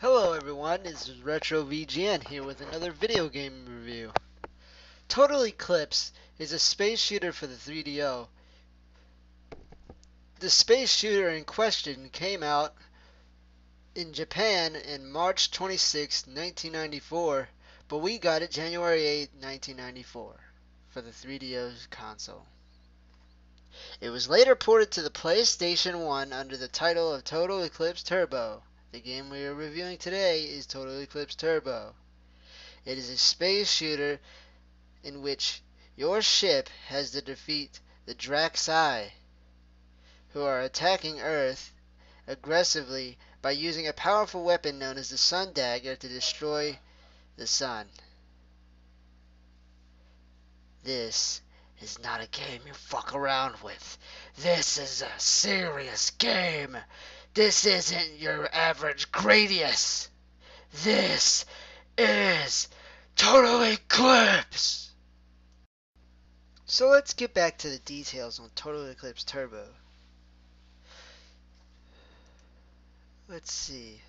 Hello everyone, this is RetroVGN here with another video game review. Total Eclipse is a space shooter for the 3DO. The space shooter in question came out in Japan in March 26, 1994, but we got it January 8, 1994 for the 3DO console. It was later ported to the PlayStation 1 under the title of Total Eclipse Turbo. The game we are reviewing today is Total Eclipse Turbo. It is a space shooter in which your ship has to defeat the Draxi, who are attacking Earth aggressively by using a powerful weapon known as the Sun Dagger to destroy the Sun. This is not a game you fuck around with. This is a serious game. This isn't your average Gradius. This is Total Eclipse. So let's get back to the details on Total Eclipse Turbo. Let's see.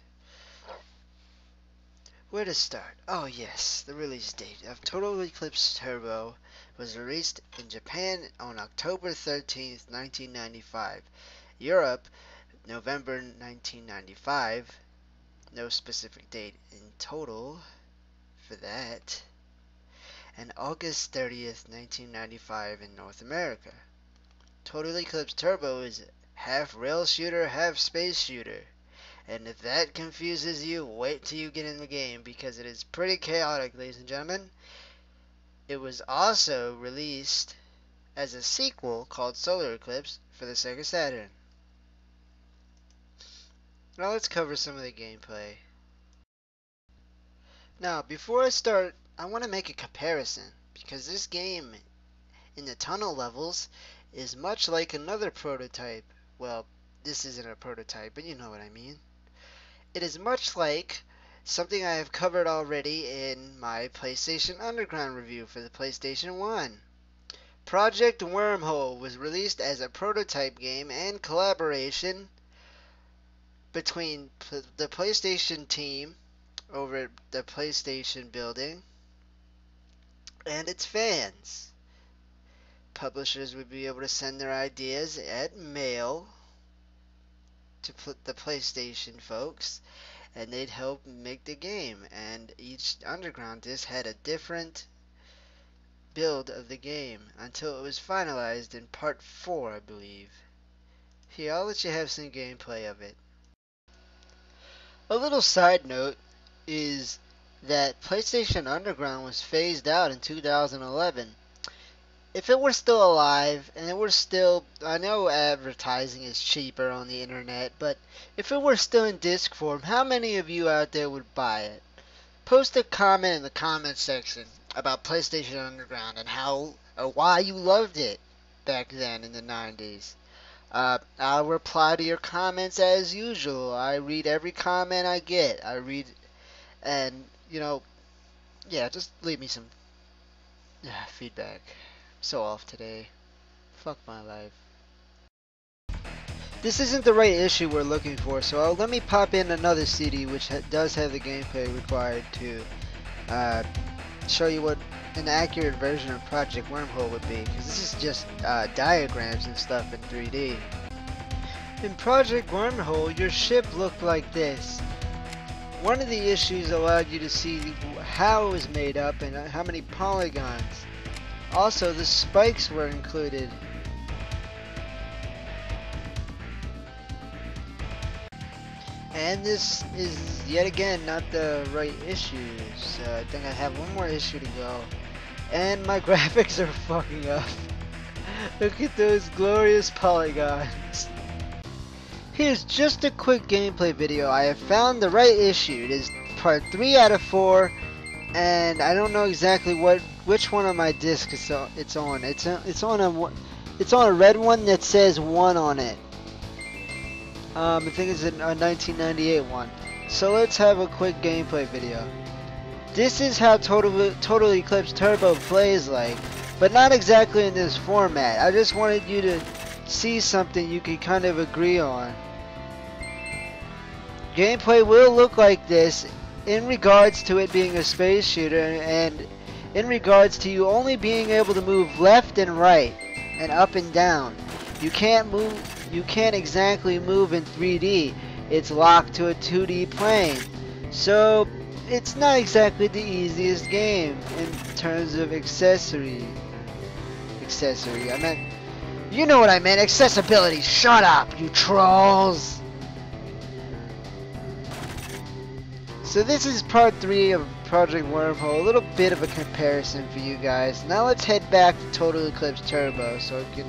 Where to start? Oh yes, the release date of Total Eclipse Turbo was released in Japan on October 13th, 1995. Europe, November 1995. No specific date in total for that. And August 30th, 1995 in North America. Total Eclipse Turbo is half rail shooter, half space shooter. And if that confuses you, wait till you get in the game because it is pretty chaotic, ladies and gentlemen. It was also released as a sequel called Solar Eclipse for the Sega Saturn. Now let's cover some of the gameplay. Now, before I start, I want to make a comparison because this game in the tunnel levels is much like another prototype. Well, this isn't a prototype, but you know what I mean. It is much like something I have covered already in my PlayStation Underground review for the PlayStation 1. Project Wormhole was released as a prototype game and collaboration between the PlayStation team over at the PlayStation building and its fans. Publishers would be able to send their ideas at mail to the PlayStation folks, and they'd help make the game, and each underground disc had a different build of the game until it was finalized in part 4, I believe. Here, I'll let you have some gameplay of it. A little side note is that PlayStation Underground was phased out in 2011. If it were still alive, and it were still, I know advertising is cheaper on the internet, but if it were still in disc form, how many of you out there would buy it? Post a comment in the comment section about PlayStation Underground and how or why you loved it back then in the 90s. I'll reply to your comments as usual. I read every comment I get. And, you know, yeah, just leave me some feedback. So off today. Fuck my life. This isn't the right issue we're looking for, so let me pop in another CD which does have the gameplay required to show you what an accurate version of Project Wormhole would be, because this is just diagrams and stuff in 3D. In Project Wormhole, your ship looked like this. One of the issues allowed you to see how it was made up and how many polygons. Also, the spikes were included. And this is yet again not the right issue, so I think I have one more issue to go. And my graphics are fucking up. Look at those glorious polygons. Here's just a quick gameplay video. I have found the right issue. It is part 3 out of 4, and I don't know exactly which one of my discs it's on. It's on a red one that says 1 on it. I think it's a 1998 one. So let's have a quick gameplay video. This is how Total Eclipse Turbo plays like, but not exactly in this format. I just wanted you to see something you could kind of agree on. gameplay will look like this in regards to it being a space shooter, and in regards to you only being able to move left and right and up and down. You can't exactly move in 3D. It's locked to a 2D plane. So it's not exactly the easiest game in terms of accessory. I meant, you know what I meant, accessibility. Shut up, you trolls. So this is part 3 of Project Wormhole, a little bit of a comparison for you guys. Now let's head back to Total Eclipse Turbo so we can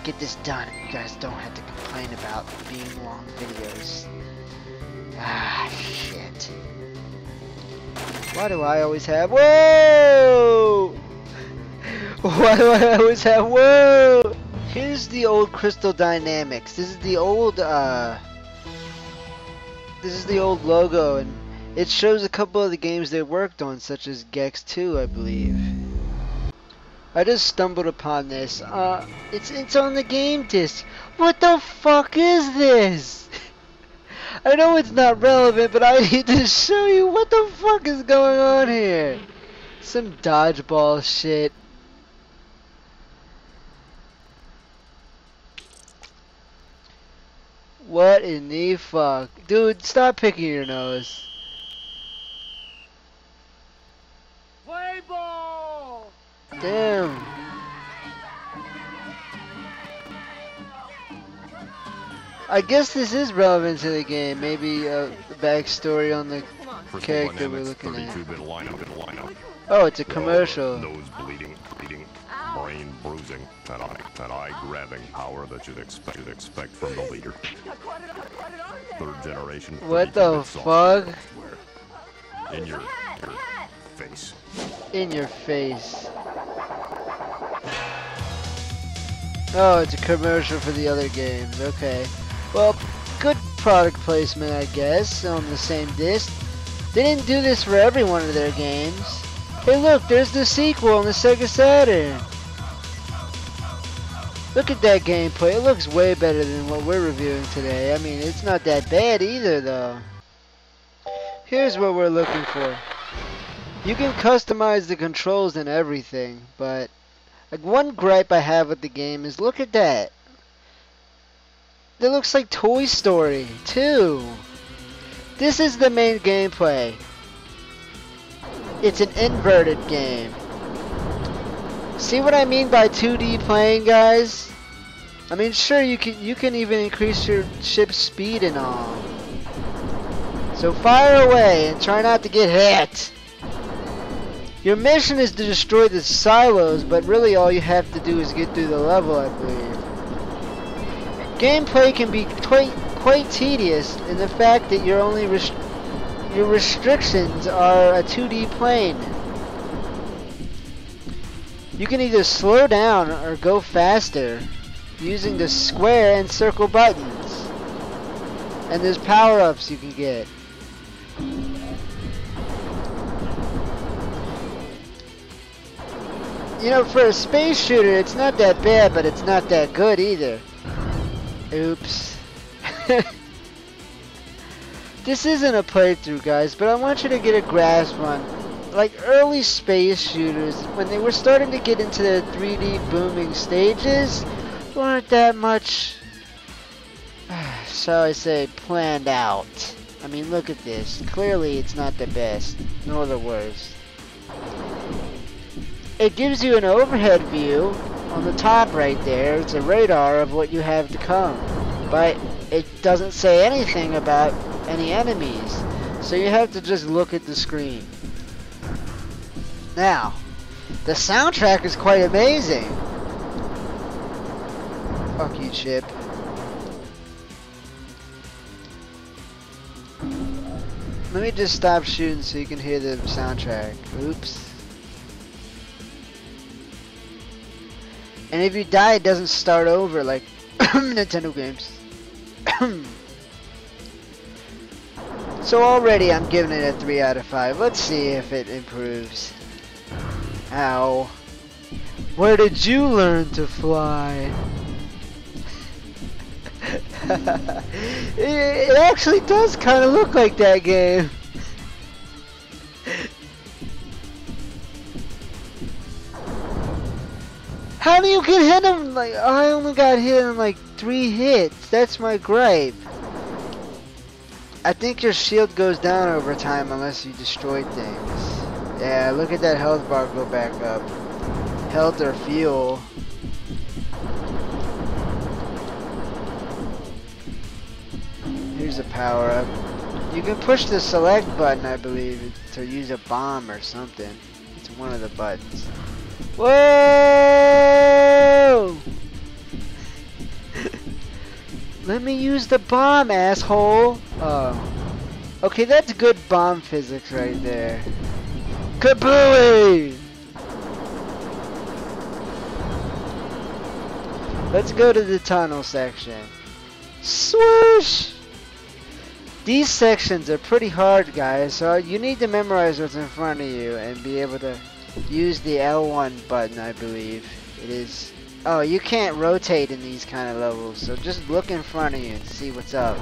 get this done and you guys don't have to complain about being long videos. Ah, shit. Why do I always have... Whoa! Why do I always have... Whoa! Here's the old Crystal Dynamics. This is the old logo, and it shows a couple of the games they worked on, such as Gex 2, I believe. I just stumbled upon this. It's on the game disc. What the fuck is this? I know it's not relevant, but I need to show you what the fuck is going on here. Some dodgeball shit. What in the fuck? Dude, stop picking your nose. Play ball! Damn. I guess this is relevant to the game. Maybe the backstory on the character we're looking at. Oh, it's a commercial. Nose bleeding, brain bruising, that eye-grabbing power that you'd expect from the leader. Third generation. What the fuck? In your face. In your face. Oh, it's a commercial for the other games. Okay. Well, good product placement, I guess, on the same disc. They didn't do this for every one of their games. Hey, look, there's the sequel on the Sega Saturn. Look at that gameplay. It looks way better than what we're reviewing today. I mean, it's not that bad either, though. Here's what we're looking for. You can customize the controls and everything, but like one gripe I have with the game is look at that. It looks like Toy Story 2. This is the main gameplay. It's an inverted game. See what I mean by 2D playing, guys? I mean, sure, you can even increase your ship's speed and all. So fire away and try not to get hit. Your mission is to destroy the silos, but really all you have to do is get through the level, I believe. Gameplay can be quite tedious in the fact that your restrictions are a 2D plane. You can either slow down or go faster using the square and circle buttons. And there's power-ups you can get. You know, for a space shooter, it's not that bad, but it's not that good either. Oops. This isn't a playthrough, guys, but I want you to get a grasp on, like, early space shooters, when they were starting to get into their 3D booming stages, weren't that much, shall I say, planned out. I mean, look at this. Clearly, it's not the best, nor the worst. It gives you an overhead view on the top right there. It's a radar of what you have to come. But it doesn't say anything about any enemies. So you have to just look at the screen. Now, the soundtrack is quite amazing. Fuck you, Chip. Let me just stop shooting so you can hear the soundtrack. Oops. And if you die, it doesn't start over like Nintendo games. So already I'm giving it a 3 out of 5. Let's see if it improves. Ow. Where did you learn to fly? It actually does kind of look like that game. How do you get hit him? Like, I only got hit in like 3 hits. That's my gripe. I think your shield goes down over time unless you destroy things. Yeah, look at that health bar go back up. Health or fuel. Here's a power up. You can push the select button, I believe, to use a bomb or something. It's one of the buttons. Whoa! Let me use the bomb, asshole! Oh. Okay, that's good bomb physics right there. Kabooey! Let's go to the tunnel section. Swoosh! These sections are pretty hard, guys, so you need to memorize what's in front of you and be able to use the L1 button, I believe. It is... Oh, you can't rotate in these kind of levels, so just look in front of you and see what's up.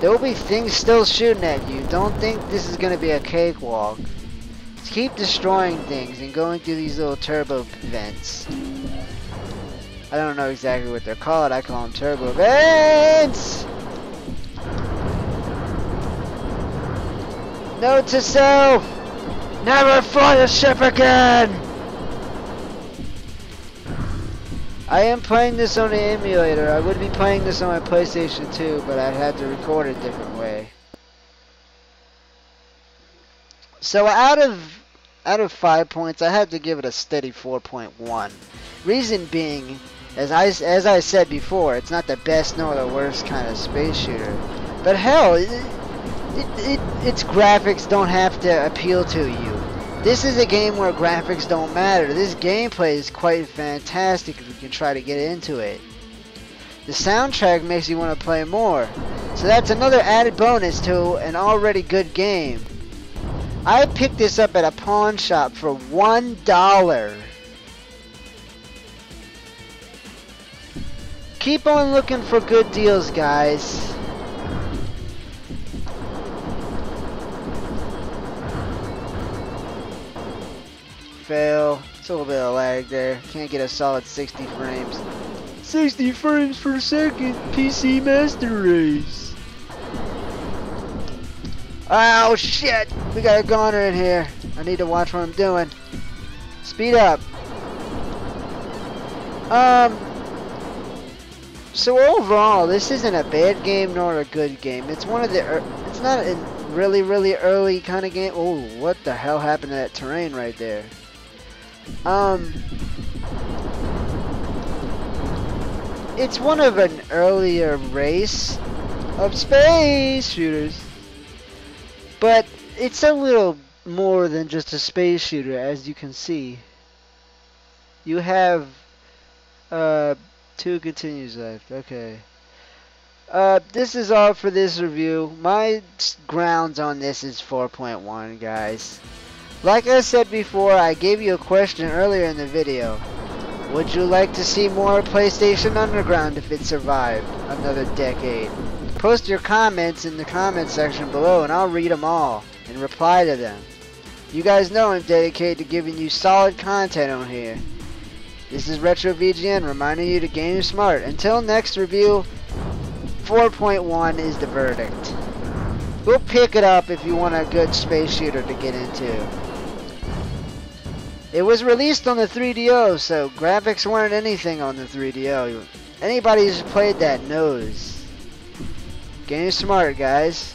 There will be things still shooting at you. Don't think this is going to be a cakewalk. Just keep destroying things and going through these little turbo vents. I don't know exactly what they're called. I call them turbo vents! Note to self! Never fly a ship again! I am playing this on the emulator. I would be playing this on my PlayStation 2, but I'd have to record it a different way. So out of 5 points, I had to give it a steady 4.1. Reason being, as I said before, it's not the best nor the worst kind of space shooter. But hell, its graphics don't have to appeal to you. This is a game where graphics don't matter. This gameplay is quite fantastic if you can try to get into it. The soundtrack makes you want to play more. So that's another added bonus to an already good game. I picked this up at a pawn shop for $1. Keep on looking for good deals, guys. Fail. It's a little bit of lag there. Can't get a solid 60 frames. 60 frames per second. PC Master Race. Oh shit! We got a goner in here. I need to watch what I'm doing. Speed up. So overall, this isn't a bad game nor a good game. It's one of the. It's not a really early kind of game. Oh, what the hell happened to that terrain right there? It's one of an earlier race of space shooters, but it's a little more than just a space shooter, as you can see. You have 2 continues left. Okay. This is all for this review. My grounds on this is 4.1, guys. Like I said before, I gave you a question earlier in the video. Would you like to see more PlayStation Underground if it survived another decade? Post your comments in the comment section below and I'll read them all and reply to them. You guys know I'm dedicated to giving you solid content on here. This is RetroVGN reminding you to game smart. Until next review, 4.1 is the verdict. We'll pick it up if you want a good space shooter to get into. It was released on the 3DO, so graphics weren't anything on the 3DO. Anybody who's played that knows. Game smart, guys.